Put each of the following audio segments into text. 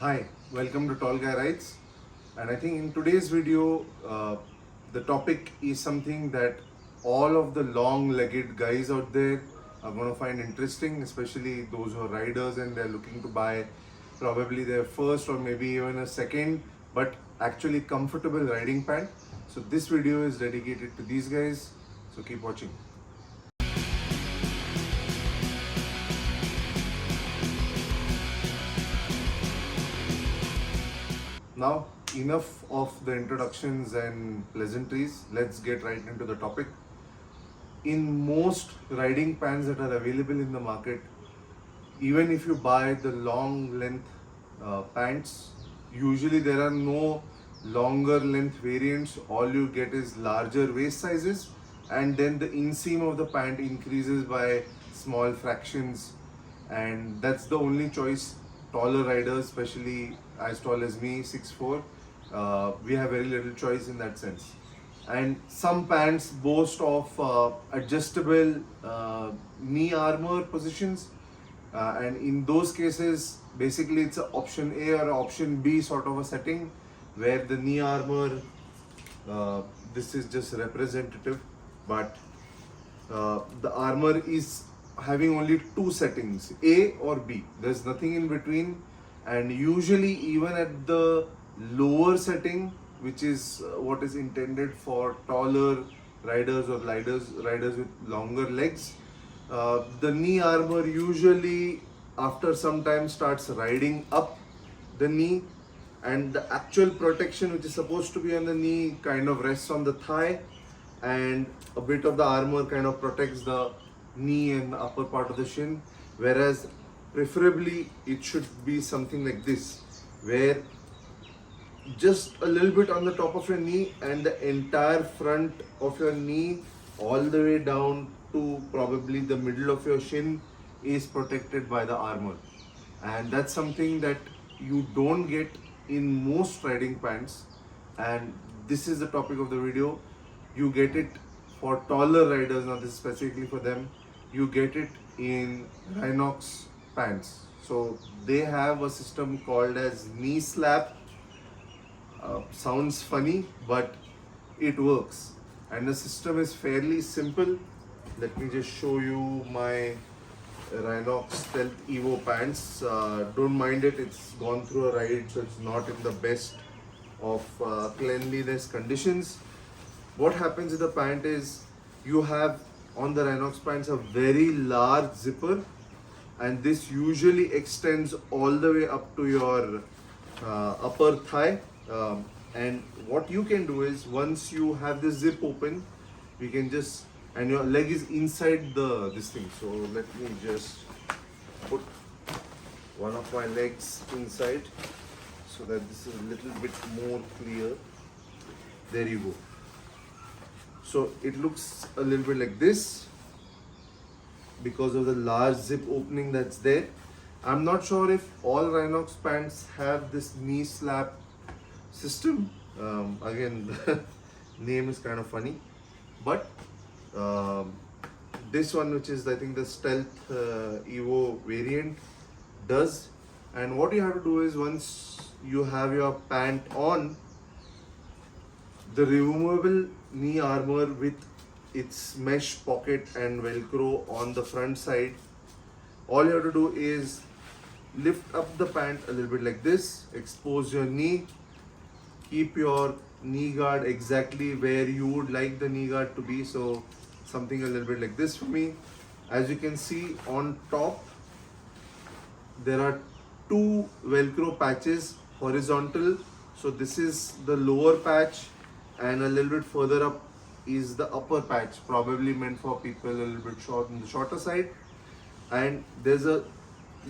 Hi, welcome to TallGuyRides. And I think in today's video, the topic is something that all of the long-legged guys out there are going to find interesting, especially those who are riders and they're looking to buy probably their first or maybe even a second, but actually comfortable riding pant. So this video is dedicated to these guys. So keep watching. Now, enough of the introductions and pleasantries. Let's get right into the topic. In most riding pants that are available in the market, even if you buy the long length pants, usually there are no longer length variants. All you get is larger waist sizes, and then the inseam of the pant increases by small fractions, and that's the only choice. Taller riders, especially as tall as me, 6'4", we have very little choice in that sense. And some pants boast of adjustable knee armor positions, and in those cases basically it's an option A or option B sort of a setting where the knee armor, this is just representative, but the armor is having only two settings, A or B. There's nothing in between, and usually even at the lower setting, which is what is intended for taller riders or riders with longer legs, the knee armor usually after some time starts riding up the knee, and the actual protection which is supposed to be on the knee kind of rests on the thigh, and a bit of the armor kind of protects the knee and the upper part of the shin, whereas preferably it should be something like this, where just a little bit on the top of your knee and the entire front of your knee all the way down to probably the middle of your shin is protected by the armor. And that's something that you don't get in most riding pants, and this is the topic of the video. You get it for taller riders. Now this is specifically for them. You get it in Rynox pants. So they have a system called as Knee Slap. Sounds funny, but it works, and the system is fairly simple. Let me just show you my Rynox Stealth Evo pants. Don't mind it, it's gone through a ride, so it's not in the best of cleanliness conditions. What happens with the pant is you have on the Rynox pants a very large zipper, and this usually extends all the way up to your upper thigh. And what you can do is, once you have the zip open, you can just, and your leg is inside this thing. So let me just put one of my legs inside so that this is a little bit more clear. There you go. So it looks a little bit like this because of the large zip opening that's there. I'm not sure if all Rynox pants have this knee slap system. Again, the name is kind of funny, but this one, which is I think the Stealth Evo variant, does. And what you have to do is, once you have your pant on, the removable knee armor with its mesh pocket and velcro on the front side, all you have to do is lift up the pant a little bit like this, expose your knee, keep your knee guard exactly where you would like the knee guard to be, so something a little bit like this for me. As you can see on top, there are two velcro patches, horizontal. So this is the lower patch, and a little bit further up is the upper patch, probably meant for people a little bit short on the shorter side. And there's a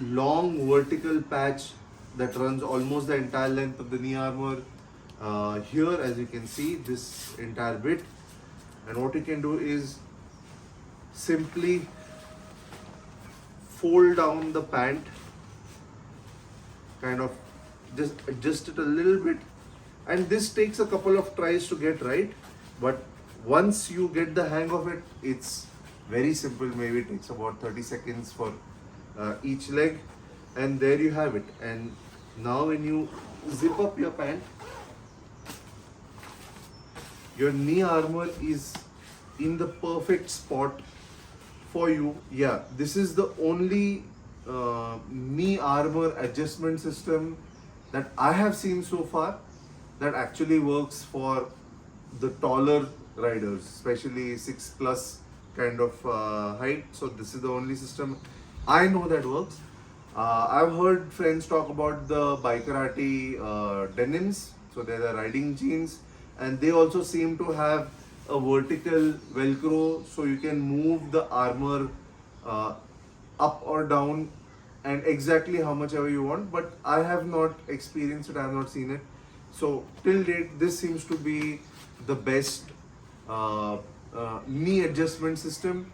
long vertical patch that runs almost the entire length of the knee armor here, as you can see, this entire bit. And what you can do is simply fold down the pant, kind of just adjust it a little bit, and this takes a couple of tries to get right, but once you get the hang of it, it's very simple. Maybe it takes about 30 seconds for each leg, and there you have it. And Now when you zip up your pant, your knee armor is in the perfect spot for you. Yeah, this is the only knee armor adjustment system that I have seen so far that actually works for the taller riders, especially 6+ kind of height. So this is the only system I know that works. I've heard friends talk about the Bikarati denims, so they're the riding jeans, and they also seem to have a vertical velcro, so you can move the armor uh, up or down and exactly how much ever you want. But I have not experienced it, I have not seen it. So till date, this seems to be the best knee adjustment system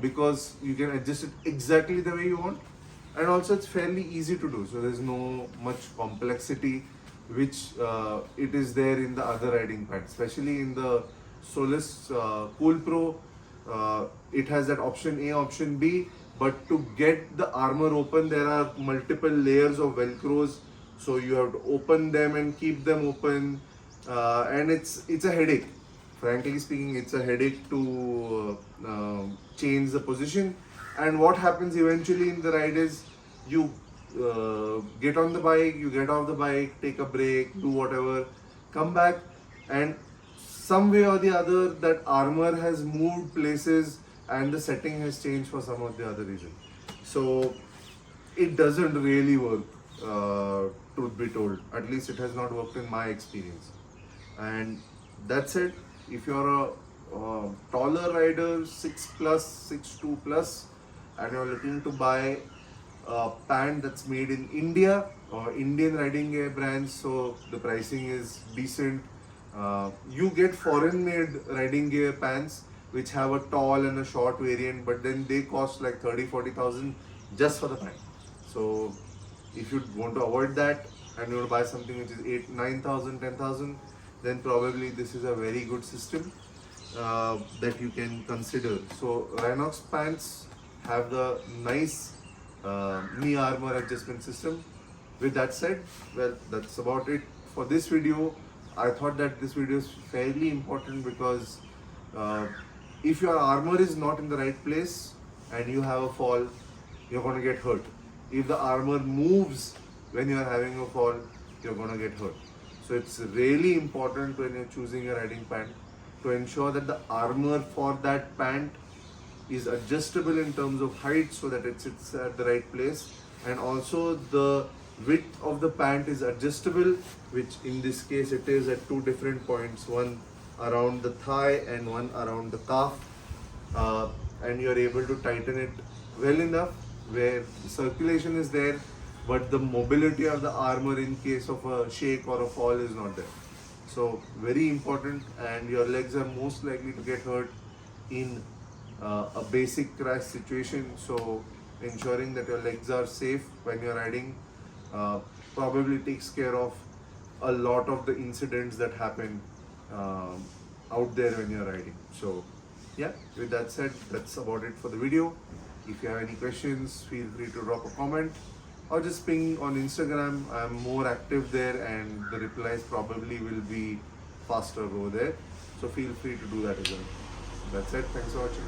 because you can adjust it exactly the way you want, and also it's fairly easy to do. So there's no much complexity which it is there in the other riding pants, especially in the Solis Cool Pro. It has that option A, option B, but to get the armor open, there are multiple layers of velcros, so you have to open them and keep them open, and it's a headache. Frankly speaking, it's a headache to change the position. And what happens eventually in the ride is you get on the bike, you get off the bike, take a break, do whatever, come back, and some way or the other that armor has moved places and the setting has changed for some or the other reason. So it doesn't really work, truth be told. At least it has not worked in my experience. And that's it. If you're a taller rider, 6+, 6'2+, and you're looking to buy a pant that's made in India or Indian riding gear brands, so the pricing is decent. You get foreign made riding gear pants which have a tall and a short variant, but then they cost like 30,000-40,000 just for the pant. So if you want to avoid that and you want to buy something which is 8,000-9,000, 10,000, then probably this is a very good system that you can consider. So Rynox pants have the nice knee armor adjustment system. With that said, well, that's about it for this video. I thought that this video is fairly important because if your armor is not in the right place and you have a fall, you're going to get hurt. If the armor moves when you're having a fall, you're going to get hurt. So it's really important when you're choosing a riding pant to ensure that the armor for that pant is adjustable in terms of height so that it sits at the right place, and also the width of the pant is adjustable, which in this case it is at 2 different points, one around the thigh and one around the calf, and you're able to tighten it well enough where circulation is there but the mobility of the armor in case of a shake or a fall is not there. So very important, and your legs are most likely to get hurt in a basic crash situation. So ensuring that your legs are safe when you're riding probably takes care of a lot of the incidents that happen out there when you're riding. So yeah, with that said, that's about it for the video. If you have any questions, feel free to drop a comment or just ping on Instagram. I'm more active there and the replies probably will be faster over there. So feel free to do that as well. That's it. Thanks for watching.